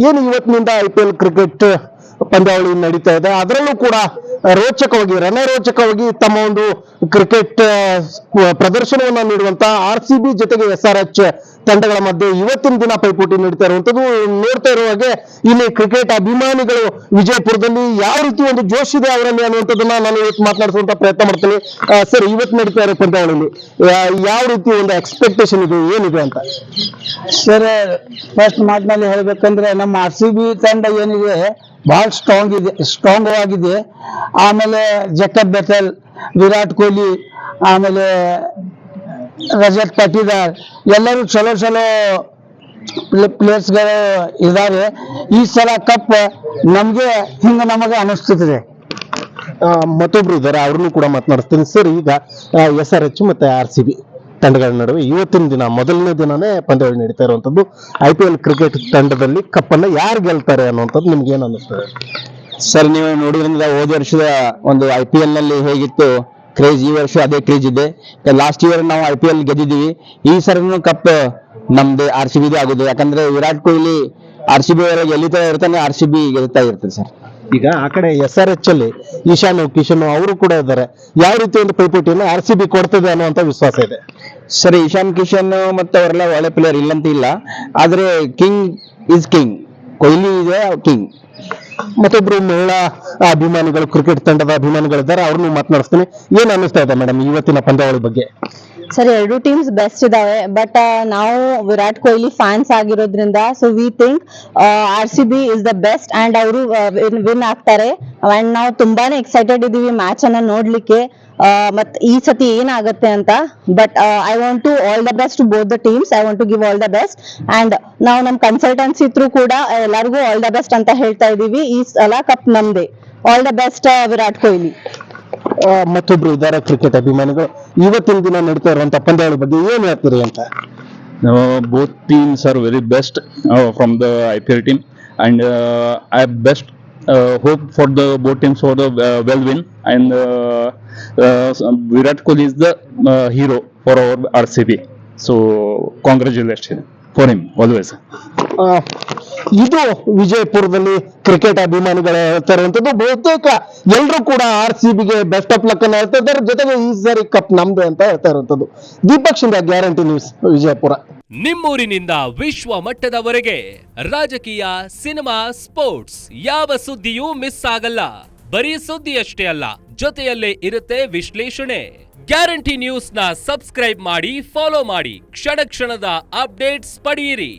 ಏನು ಇವತ್ತಿನಿಂದ IPL cricket ಪಂದ್ಯಾವಳಿ ನಡೀತಾ ಇದೆ. ಅದರಲ್ಲೂ ಕೂಡ ರೋಚಕವಾಗಿ ರಣರೋಚಕವಾಗಿ ತಮ್ಮ ಒಂದು ಕ್ರಿಕೆಟ್ ಪ್ರದರ್ಶನವನ್ನು ನೀಡುವಂತ RCB ಜೊತೆಗೆ SRH ತಂಡಗಳ ಮಧ್ಯೆ ಇವತ್ತಿನ ದಿನ ಪೈಪೋಟಿ ನಡೀತಾ ಇರುವಂತದ್ದು ನೋಡ್ತಾ ಇರುವ ಹಾಗೆ ಇಲ್ಲಿ ಕ್ರಿಕೆಟ್ ಅಭಿಮಾನಿಗಳು ವಿಜಯಪುರದಲ್ಲಿ ಯಾವ ರೀತಿ ಒಂದು ಜೋಶ್ ಇದೆ ಅವರಲ್ಲಿ ಅನ್ನುವಂಥದ್ದನ್ನ ನಾನು ಇವತ್ತು ಮಾತನಾಡಿಸುವಂತ ಪ್ರಯತ್ನ ಮಾಡ್ತೀನಿ. ಸರ್, ಇವತ್ತು ನಡೀತಾ ಇರೋ ಪಂದ್ಯಾವಳಿಯಲ್ಲಿ ಯಾವ ರೀತಿ ಒಂದು ಎಕ್ಸ್ಪೆಕ್ಟೇಷನ್ ಇದೆ, ಏನಿದೆ ಅಂತ? ಸರ್, ಫಸ್ಟ್ ಮಾತಿನಲ್ಲಿ ಹೇಳ್ಬೇಕಂದ್ರೆ ನಮ್ಮ RCB ತಂಡ ಏನಿದೆ ಬಹಳ ಸ್ಟ್ರಾಂಗ್ ಆಗಿದೆ. ಆಮೇಲೆ ಜಕಬ್ ಬೆಥೆಲ್, ವಿರಾಟ್ ಕೊಹ್ಲಿ, ಆಮೇಲೆ ರಜತ್ ಪಾಟಿದಾರ್ ಎಲ್ಲರೂ ಚಲೋ ಪ್ಲೇಯರ್ಸ್ಗಳು ಇದ್ದಾರೆ. ಈ ಸಲ ಕಪ್ ನಮಗೆ ಅನಿಸ್ತಿದೆ. ಮತ್ತೊಬ್ರು ಇದ್ದಾರೆ, ಅವ್ರನ್ನು ಕೂಡ ಮಾತನಾಡಿಸ್ತೀನಿ. ಸರ್, ಈಗ SRH ಮತ್ತೆ RCB ತಂಡಗಳ ನಡುವೆ ಇವತ್ತಿನ ದಿನ ಮೊದಲನೇ ದಿನನೇ ಪಂದ್ಯಾವಳಿ ನಡೀತಾ ಇರುವಂತದ್ದು. IPL ಕ್ರಿಕೆಟ್ ತಂಡದಲ್ಲಿ ಕಪ್ಪನ್ನ ಯಾರು ಗೆಲ್ತಾರೆ ಅನ್ನುವಂಥದ್ದು ನಿಮ್ಗೆ ಏನ್ ಅನ್ನಿಸ್ತದೆ? ಸರ್, ನೀವು ನೋಡಿದ್ರಿಂದ ಹೋದ ವರ್ಷದ ಒಂದು IPL ನಲ್ಲಿ ಹೇಗಿತ್ತು ಕ್ರೇಜ್, ಈ ವರ್ಷ ಅದೇ ಕ್ರೇಜ್ ಇದೆ. ಲಾಸ್ಟ್ ಇಯರ್ ನಾವು IPL ಗೆದ್ದಿದ್ದೀವಿ, ಈ ಸರಿನೂ ಕಪ್ ನಮ್ದು RCB ಆಗುದು. ಯಾಕಂದ್ರೆ ವಿರಾಟ್ ಕೊಹ್ಲಿ RCB ಅವರಿಗೆ ಗೆಲ್ಲಿತಾ ಇರ್ತಾನೆ, RCB ಗೆಲ್ತಾ ಇರ್ತದೆ ಸರ್. ಈಗ ಆ ಕಡೆ SRH ಅಲ್ಲಿ ಈಶಾನ್ ಕಿಶನ್ ಅವರು ಕೂಡ ಇದ್ದಾರೆ. ಯಾವ ರೀತಿ ಒಂದು ಪೈಪೋಟಿಯನ್ನು RCB ಕೊಡ್ತದೆ ಅನ್ನುವಂತ ವಿಶ್ವಾಸ ಇದೆ? ಸರ್, ಈಶಾನ್ ಕಿಶನ್ ಮತ್ತೆ ಅವರೆಲ್ಲ ಒಳ್ಳೆ ಪ್ಲೇಯರ್ ಇಲ್ಲಂತ ಇಲ್ಲ, ಆದ್ರೆ ಕಿಂಗ್ ಇಸ್ ಕಿಂಗ್, ಕೊಹ್ಲಿ ಇದೆ ಕಿಂಗ್. ಮತ್ತೊಬ್ರು ಮಹಿಳಾ ಅಭಿಮಾನಿಗಳು, ಕ್ರಿಕೆಟ್ ತಂಡದ ಅಭಿಮಾನಿಗಳಿದ್ದಾರೆ, ಅವ್ರನ್ನು ಮಾತನಾಡಿಸ್ತೀನಿ. ಏನ್ ಅನ್ನಿಸ್ತಾ ಇದೆ ಮೇಡಮ್ ಇವತ್ತಿನ ಪಂದ್ಯಾವಳಿ ಬಗ್ಗೆ? ಸರ್, ಎರಡು ಟೀಮ್ಸ್ ಬೆಸ್ಟ್ ಇದಾವೆ, ಬಟ್ ನಾವು ವಿರಾಟ್ ಕೊಹ್ಲಿ ಫ್ಯಾನ್ಸ್ ಆಗಿರೋದ್ರಿಂದ so we think RCB is the best and ಅವರು ವಿನ್ ಆಗ್ತಾರೆ. ಅಂಡ್ ನಾವು ತುಂಬಾನೇ ಎಕ್ಸೈಟೆಡ್ ಇದೀವಿ ಮ್ಯಾಚ್ ಅನ್ನ ನೋಡ್ಲಿಕ್ಕೆ, ಮತ್ ಈ ಸತಿ ಏನಾಗುತ್ತೆ ಅಂತ. But I want to all the best to both the teams. I want to give all the best and ನಾವು ನಮ್ ಕನ್ಸಲ್ಟೆನ್ಸಿ ಥ್ರೂ ಕೂಡ ಎಲ್ಲರಿಗೂ ಆಲ್ ದ ಬೆಸ್ಟ್ ಅಂತ ಹೇಳ್ತಾ ಇದೀವಿ. ಈ ಸಲ ಕಪ್ ನಮ್ದೆ. All the best Virat Kohli. ಮತ್ತೊಬ್ರು ಇದ್ದಾರೆ ಕ್ರಿಕೆಟ್ ಅಭಿಮಾನಿಗಳು, ಇವತ್ತಿನ ದಿನ ನಡೀತಾ ಇರುವಂತ ಪಂದ್ಯಾವಳಿ ಬಗ್ಗೆ ಏನ್ ಹೇಳ್ತೀರಿ ಅಂತ? Both teams are very best from the IPL team, and I have best hope for the both teams for the well win. And Virat Kohli is the hero for our RCB. So congratulations for him always. ಇದು ವಿಜಯಪುರದಲ್ಲಿ cricket ಅಭಿಮಾನಿಗಳು ಹೇಳ್ತಾ ಇರುವಂತದ್ದು. ಬಹುತೇಕ ಎಲ್ಲರೂ ಕೂಡ RCBಗೆ best of luck ಅನ್ನ ಹೇಳ್ತಾ ಇದ್ದಾರೆ, ಜೊತೆಗೆ ಈ ಸಾರಿ ಕಪ್ ನಮ್ದೆ ಅಂತ ಹೇಳ್ತಾ ಇರುವಂತದ್ದು. Deepak Shinde, guarantee news, Vijayapura. ನಿಮ್ಮೂರಿನಿಂದ ವಿಶ್ವ ಮಟ್ಟದವರೆಗೆ ರಾಜಕೀಯ, ಸಿನಿಮಾ, ಸ್ಪೋರ್ಟ್ಸ್ ಯಾವ ಸುದ್ದಿಯೂ ಮಿಸ್ ಆಗಲ್ಲ. ಬರೀ ಸುದ್ದಿಯಷ್ಟೇ ಅಲ್ಲ, ಜೊತೆಯಲ್ಲೇ ಇರುತ್ತೆ ವಿಶ್ಲೇಷಣೆ. ಗ್ಯಾರಂಟಿ ನ್ಯೂಸ್ ನ ಸಬ್ಸ್ಕ್ರೈಬ್ ಮಾಡಿ, ಫಾಲೋ ಮಾಡಿ, ಕ್ಷಣ ಕ್ಷಣದ ಅಪ್ಡೇಟ್ಸ್ ಪಡೆಯಿರಿ.